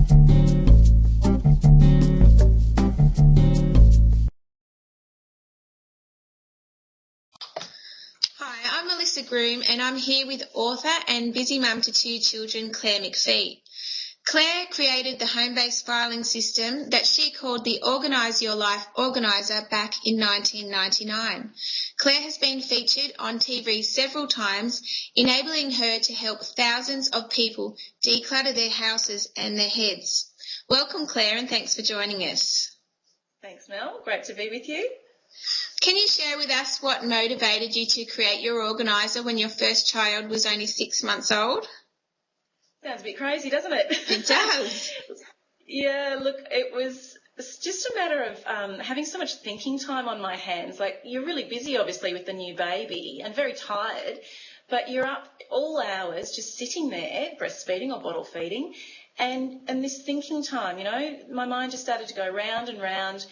Hi, I'm Melissa Groom and I'm here with author and busy mum to 2 children, Claire McFee. Claire created the home-based filing system that she called the Organise Your Life Organiser back in 1999. Claire has been featured on TV several times, enabling her to help thousands of people declutter their houses and their heads. Welcome, Claire, and thanks for joining us. Thanks, Mel. Great to be with you. Can you share with us what motivated you to create your organiser when your first child was only 6 months old? Sounds a bit crazy, doesn't it? It does. Yeah, look, it's just a matter of having so much thinking time on my hands. Like, you're really busy, obviously, with the new baby and very tired, but you're up all hours just sitting there breastfeeding or bottle feeding, and this thinking time, my mind just started to go round and round,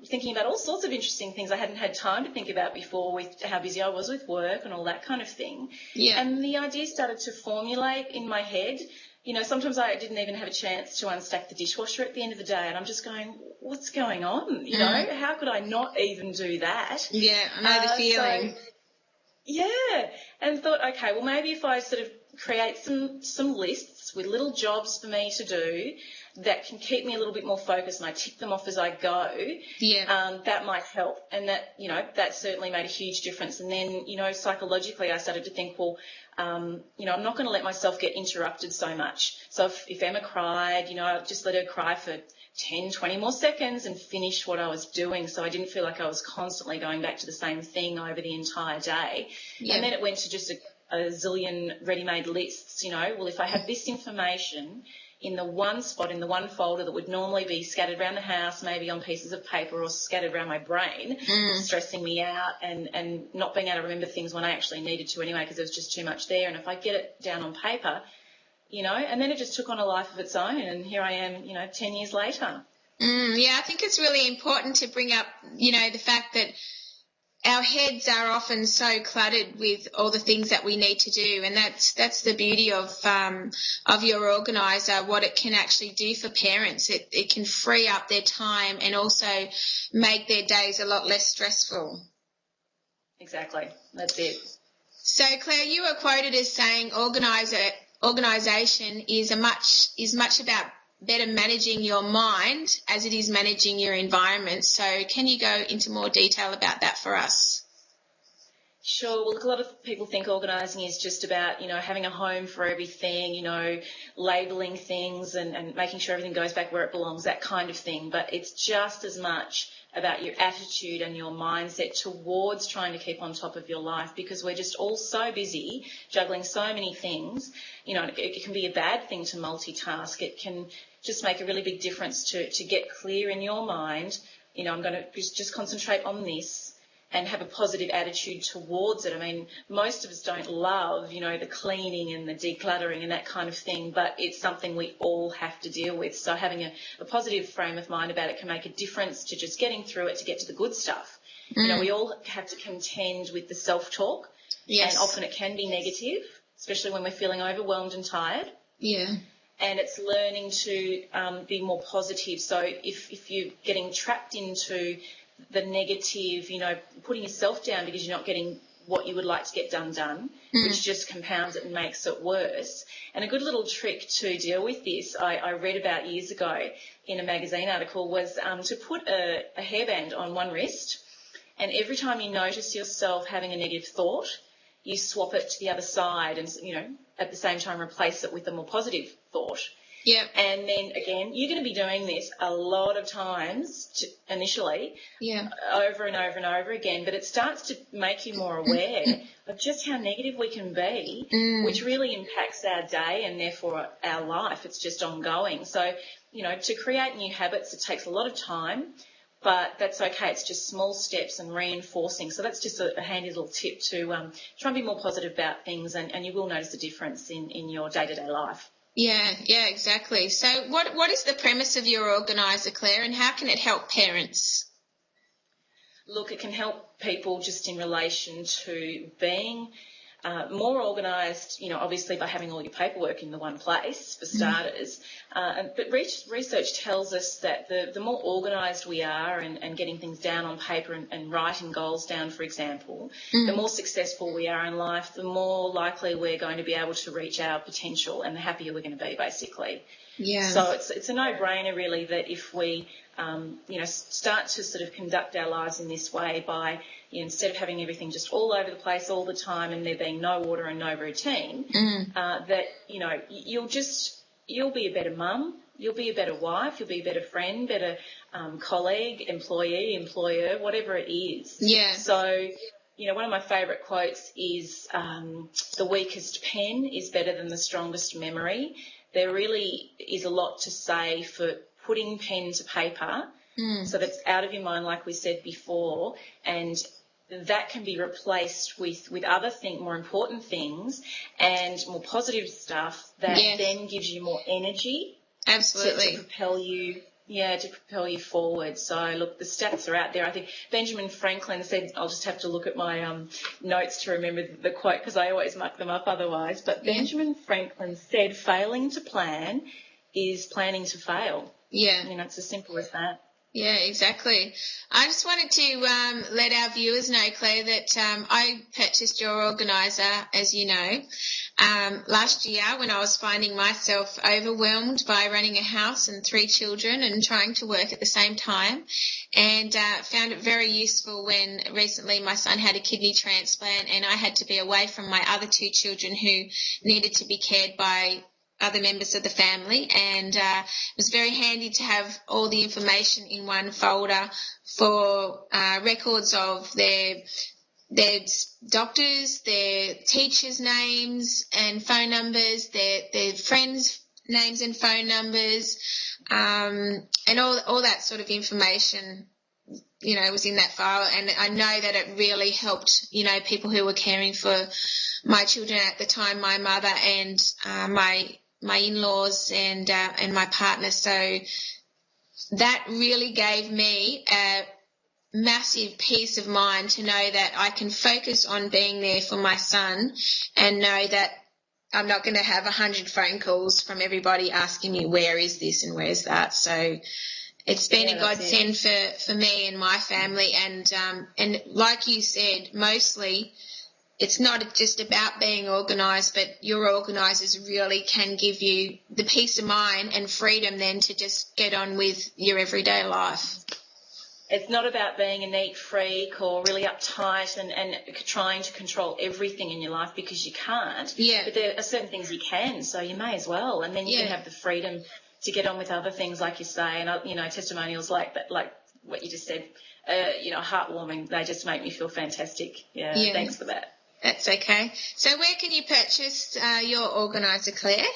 thinking about all sorts of interesting things I hadn't had time to think about before with how busy I was with work and all that kind of thing. Yeah. And the ideas started to formulate in my head. Sometimes I didn't even have a chance to unstack the dishwasher at the end of the day, and I'm just going, what's going on? How could I not even do that? Yeah, I know the feeling. And thought, okay, well, maybe if I sort of create some lists with little jobs for me to do that can keep me a little bit more focused and I tick them off as I go, that might help. And that certainly made a huge difference. And then, psychologically I started to think, well, I'm not going to let myself get interrupted so much. So if Emma cried, I'd just let her cry for 10, 20 more seconds and finish what I was doing, so I didn't feel like I was constantly going back to the same thing over the entire day. And then it went to just a zillion ready-made lists, well, if I have this information in the one spot, in the one folder that would normally be scattered around the house, maybe on pieces of paper or scattered around my brain, stressing me out and not being able to remember things when I actually needed to anyway because there was just too much there. And if I get it down on paper, and then it just took on a life of its own, and here I am, 10 years later. I think it's really important to bring up, the fact that our heads are often so cluttered with all the things that we need to do, and that's the beauty of your organiser, what it can actually do for parents. It can free up their time and also make their days a lot less stressful. Exactly, that's it. So, Claire, you were quoted as saying organisation is much about better managing your mind as it is managing your environment. So can you go into more detail about that for us? Sure. Well, look, a lot of people think organising is just about, having a home for everything, labelling things and making sure everything goes back where it belongs, that kind of thing. But it's just as much about your attitude and your mindset towards trying to keep on top of your life, because we're just all so busy juggling so many things. It can be a bad thing to multitask. It can just make a really big difference to get clear in your mind. I'm going to just concentrate on this and have a positive attitude towards it. I mean, most of us don't love, the cleaning and the decluttering and that kind of thing, but it's something we all have to deal with. So having a positive frame of mind about it can make a difference to just getting through it to get to the good stuff. We all have to contend with the self-talk, and often it can be negative, especially when we're feeling overwhelmed and tired. Yeah. And it's learning to be more positive. So if you're getting trapped into the negative, putting yourself down because you're not getting what you would like to get done, which just compounds it and makes it worse. And a good little trick to deal with this, I read about years ago in a magazine article, was to put a hairband on one wrist, and every time you notice yourself having a negative thought, you swap it to the other side and, at the same time replace it with a more positive thought. Yeah. And then, again, you're going to be doing this a lot of times initially, over and over and over again, but it starts to make you more aware of just how negative we can be, which really impacts our day and therefore our life. It's just ongoing. So, to create new habits, it takes a lot of time, but that's okay. It's just small steps and reinforcing. So that's just a handy little tip to try and be more positive about things, and you will notice a difference in your day-to-day life. Yeah, exactly. So what is the premise of your organiser, Claire, and how can it help parents? Look, it can help people just in relation to being more organised, obviously by having all your paperwork in the one place, for starters. But research tells us that the more organised we are and getting things down on paper and writing goals down, for example, the more successful we are in life, the more likely we're going to be able to reach our potential and the happier we're going to be, basically. Yeah. So it's a no-brainer, really, that if we, start to sort of conduct our lives in this way by, instead of having everything just all over the place all the time and there being no order and no routine, that, you'll be a better mum, you'll be a better wife, you'll be a better friend, better colleague, employee, employer, whatever it is. Yeah. So, one of my favourite quotes is the weakest pen is better than the strongest memory. There really is a lot to say for putting pen to paper, so that's out of your mind, like we said before, and that can be replaced with other more important things and more positive stuff that then gives you more energy. Absolutely. To propel you forward. So, look, the stats are out there. I think Benjamin Franklin said, I'll just have to look at my notes to remember the quote because I always muck them up otherwise, but Benjamin Franklin said failing to plan is planning to fail. Yeah. It's as simple as that. Yeah, exactly. I just wanted to let our viewers know, Claire, that I purchased your organiser, as you know, last year when I was finding myself overwhelmed by running a house and 3 children and trying to work at the same time, and found it very useful when recently my son had a kidney transplant and I had to be away from my other 2 children who needed to be cared by other members of the family, and it was very handy to have all the information in one folder for records of their doctors, their teachers' names and phone numbers, their friends' names and phone numbers, and all that sort of information, was in that file. And I know that it really helped, people who were caring for my children at the time, my mother and my in-laws and my partner. So that really gave me a massive peace of mind to know that I can focus on being there for my son and know that I'm not going to have 100 phone calls from everybody asking me where is this and where's that. So it's been a godsend for me and my family, and like you said, mostly it's not just about being organised, but your organisers really can give you the peace of mind and freedom then to just get on with your everyday life. It's not about being a neat freak or really uptight and trying to control everything in your life, because you can't. Yeah. But there are certain things you can, so you may as well. And then you can have the freedom to get on with other things, like you say. And, testimonials like that, like what you just said, heartwarming. They just make me feel fantastic. Yeah. Thanks for that. That's okay. So where can you purchase your organiser, Claire?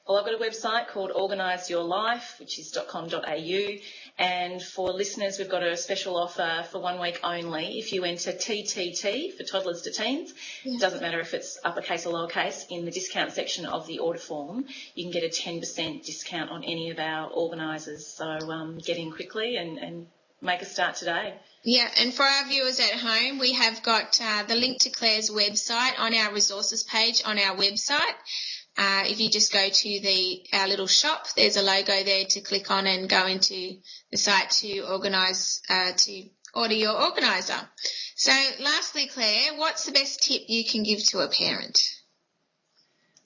Well, I've got a website called Organise Your Life, which is .com.au, and for listeners, we've got a special offer for 1 week only. If you enter TTT for toddlers to teens, it doesn't matter if it's uppercase or lowercase, in the discount section of the order form, you can get a 10% discount on any of our organisers. So get in quickly and make a start today. Yeah, and for our viewers at home, we have got the link to Claire's website on our resources page on our website. If you just go to our little shop, there's a logo there to click on and go into the site to to order your organiser. So lastly, Claire, what's the best tip you can give to a parent?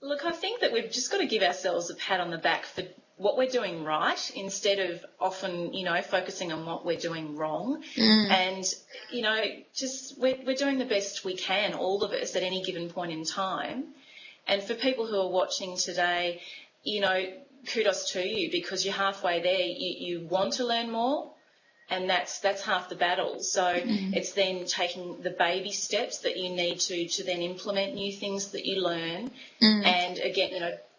Look, I think that we've just got to give ourselves a pat on the back for what we're doing right, instead of often, focusing on what we're doing wrong. And, just we're doing the best we can, all of us, at any given point in time. And for people who are watching today, kudos to you, because you're halfway there. You want to learn more, and that's half the battle. So it's then taking the baby steps that you need to then implement new things that you learn. And again,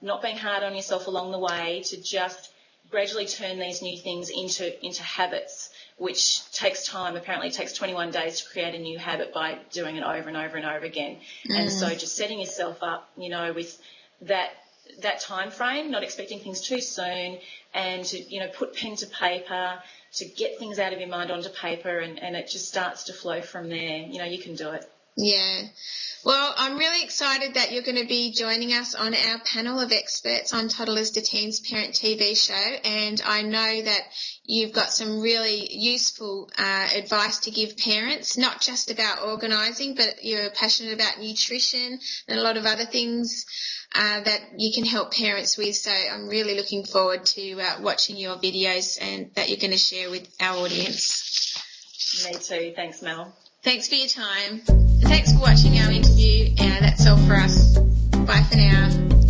not being hard on yourself along the way, to just gradually turn these new things into habits, which takes time. Apparently it takes 21 days to create a new habit by doing it over and over and over again. And so just setting yourself up, with that time frame, not expecting things too soon, and to, put pen to paper, to get things out of your mind onto paper, and it just starts to flow from there. You can do it. Yeah. Well, I'm really excited that you're going to be joining us on our panel of experts on Toddlers to Teens Parent TV show, and I know that you've got some really useful advice to give parents, not just about organising, but you're passionate about nutrition and a lot of other things that you can help parents with. So I'm really looking forward to watching your videos and that you're going to share with our audience. Me too. Thanks, Mel. Thanks for your time. And thanks for watching our interview. That's all for us. Bye for now.